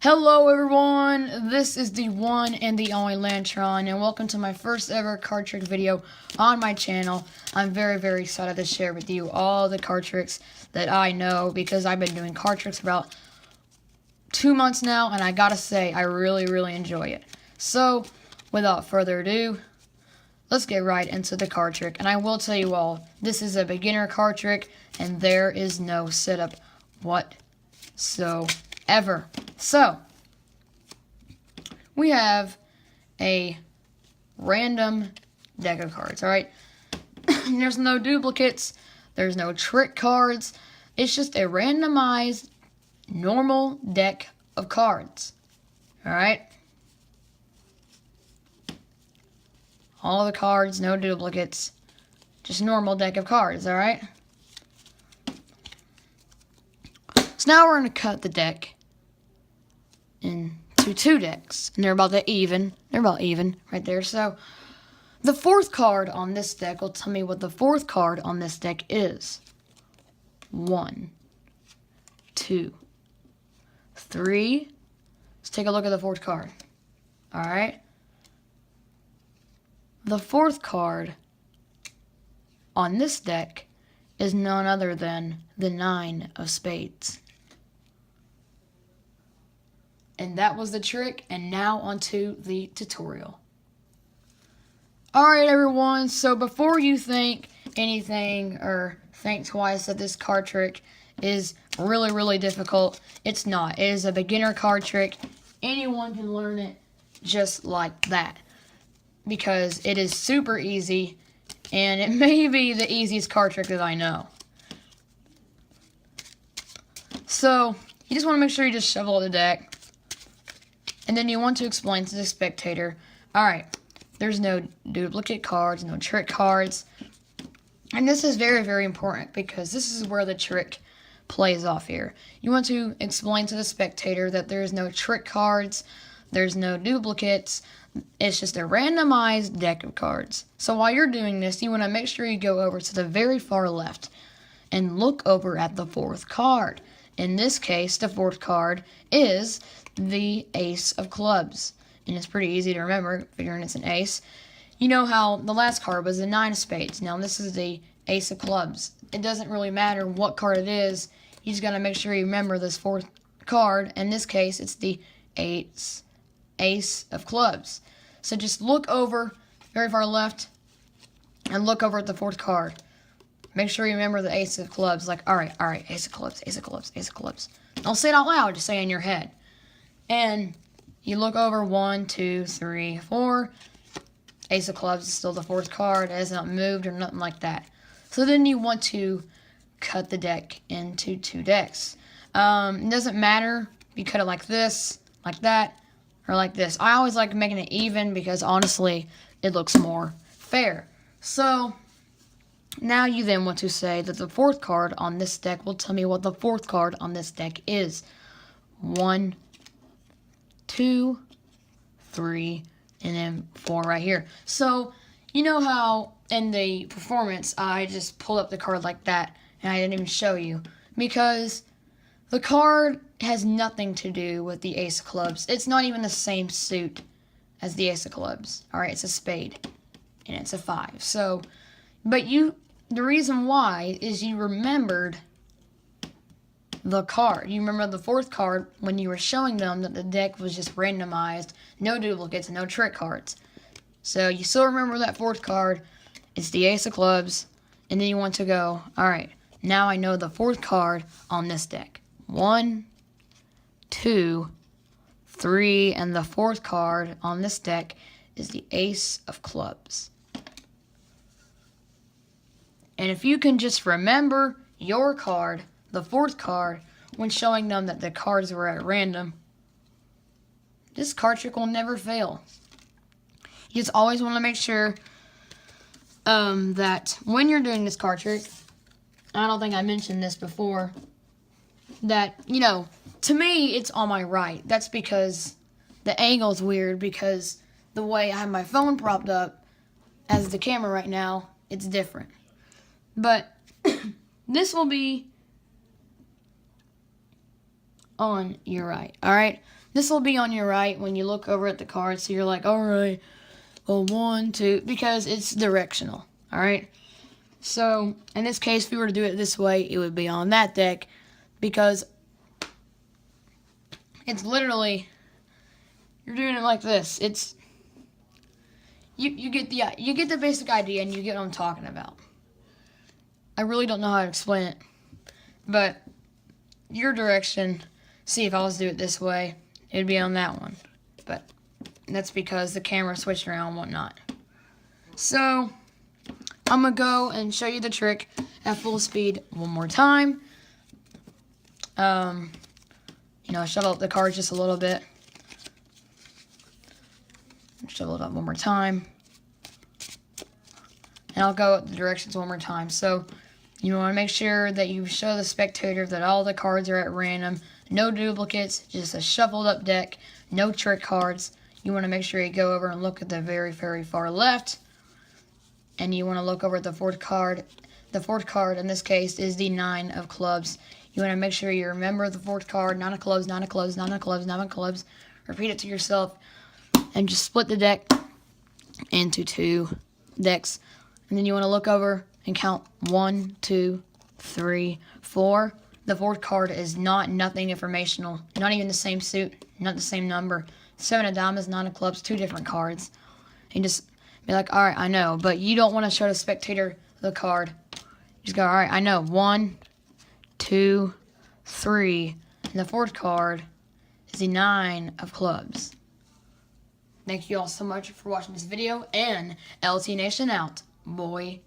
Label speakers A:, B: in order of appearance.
A: Hello everyone, this is the one and the only Lantron, and welcome to my first ever card trick video on my channel. I'm very excited to share with you all the card tricks that I know, because I've been doing card tricks for about 2 months now, and I gotta say, I really enjoy it. So, without further ado, let's get right into the card trick. And I will tell you all, this is a beginner card trick, and there is no setup whatsoever. So, we have a random deck of cards, alright? There's no duplicates, there's no trick cards, it's just a randomized, normal deck of cards, alright? All the cards, no duplicates, just normal deck of cards, alright? So now we're going to cut the deck into 2 decks, and they're about even right there. So the 4th card on this deck will tell me what the 4th card on this deck is. 1, 2, 3. Let's take a look at the 4th card. Alright. The 4th card on this deck is none other than the 9 of spades. And that was the trick, and now onto the tutorial. Alright everyone, so before you think anything or think twice that this card trick is really difficult, it's not. It is a beginner card trick. Anyone can learn it just like that, because it is super easy, and it may be the easiest card trick that I know. So, you just want to make sure you just shuffle the deck. And then you want to explain to the spectator, alright, there's no duplicate cards, no trick cards. And this is very important, because this is where the trick plays off here. You want to explain to the spectator that there is no trick cards, there's no duplicates, it's just a randomized deck of cards. So while you're doing this, you want to make sure you go over to the very far left and look over at the 4th card. In this case, the 4th card is the Ace of Clubs. And it's pretty easy to remember, figuring it's an ace. You know how the last card was the 9 of spades. Now this is the Ace of Clubs. It doesn't really matter what card it is. You just got to make sure you remember this 4th card. In this case, it's the Ace of Clubs. So just look over, very far left, and look over at the 4th card. Make sure you remember the Ace of Clubs. Like, alright, Ace of Clubs, Ace of Clubs, Ace of Clubs. Don't say it out loud, just say it in your head. And you look over 1, 2, 3, 4. Ace of Clubs is still the 4th card. It hasn't moved or nothing like that. So then you want to cut the deck into 2 decks. It doesn't matter if you cut it like this, like that, or like this. I always like making it even, because honestly, it looks more fair. So now you then want to say that the 4th card on this deck will tell me what the 4th card on this deck is. 1, 2, 3, and then 4 right here. So, you know how in the performance I just pulled up the card like that and I didn't even show you? Because the card has nothing to do with the Ace of Clubs. It's not even the same suit as the Ace of Clubs. Alright, it's a spade. And it's a 5. So, but the reason why is you remembered the card. You remember the 4th card when you were showing them that the deck was just randomized, no duplicates, no trick cards. So you still remember that 4th card. It's the Ace of Clubs. And then you want to go, alright, now I know the 4th card on this deck. 1, 2, 3, and the 4th card on this deck is the Ace of Clubs. And if you can just remember your card, the 4th card, when showing them that the cards were at random, this card trick will never fail. You just always want to make sure that when you're doing this card trick, I don't think I mentioned this before, that, you know, to me, it's on my right. That's because the angle's weird, because the way I have my phone propped up as the camera right now, it's different. But this will be on your right. Alright? This will be on your right when you look over at the card. So you're like, alright, well, 1, 2, because it's directional. Alright? So, in this case, if we were to do it this way, it would be on that deck because it's literally, you're doing it like this. It's, you get the basic idea and you get what I'm talking about. I really don't know how to explain it, but your direction, see if I was to do it this way, it'd be on that one. But that's because the camera switched around and whatnot. So, I'm going to go and show you the trick at full speed one more time. Shovel up the cards just a little bit. Shovel it up one more time. And I'll go up the directions one more time. So, you want to make sure that you show the spectator that all the cards are at random. No duplicates, just a shuffled up deck. No trick cards. You want to make sure you go over and look at the very, very far left. And you want to look over at the fourth card. The fourth card in this case is the 9 of clubs. You want to make sure you remember the fourth card, 9 of clubs, 9 of clubs, 9 of clubs, 9 of clubs. Repeat it to yourself and just split the deck into 2 decks. And then you want to look over and count 1, 2, 3, 4. The fourth card is nothing informational. Not even the same suit, not the same number. 7 of diamonds, 9 of clubs, 2 different cards. And just be like, alright, I know. But you don't want to show the spectator the card. Just go, alright, I know. 1, 2, 3. And the fourth card is the 9 of clubs. Thank you all so much for watching this video. And LT Nation out. Boy.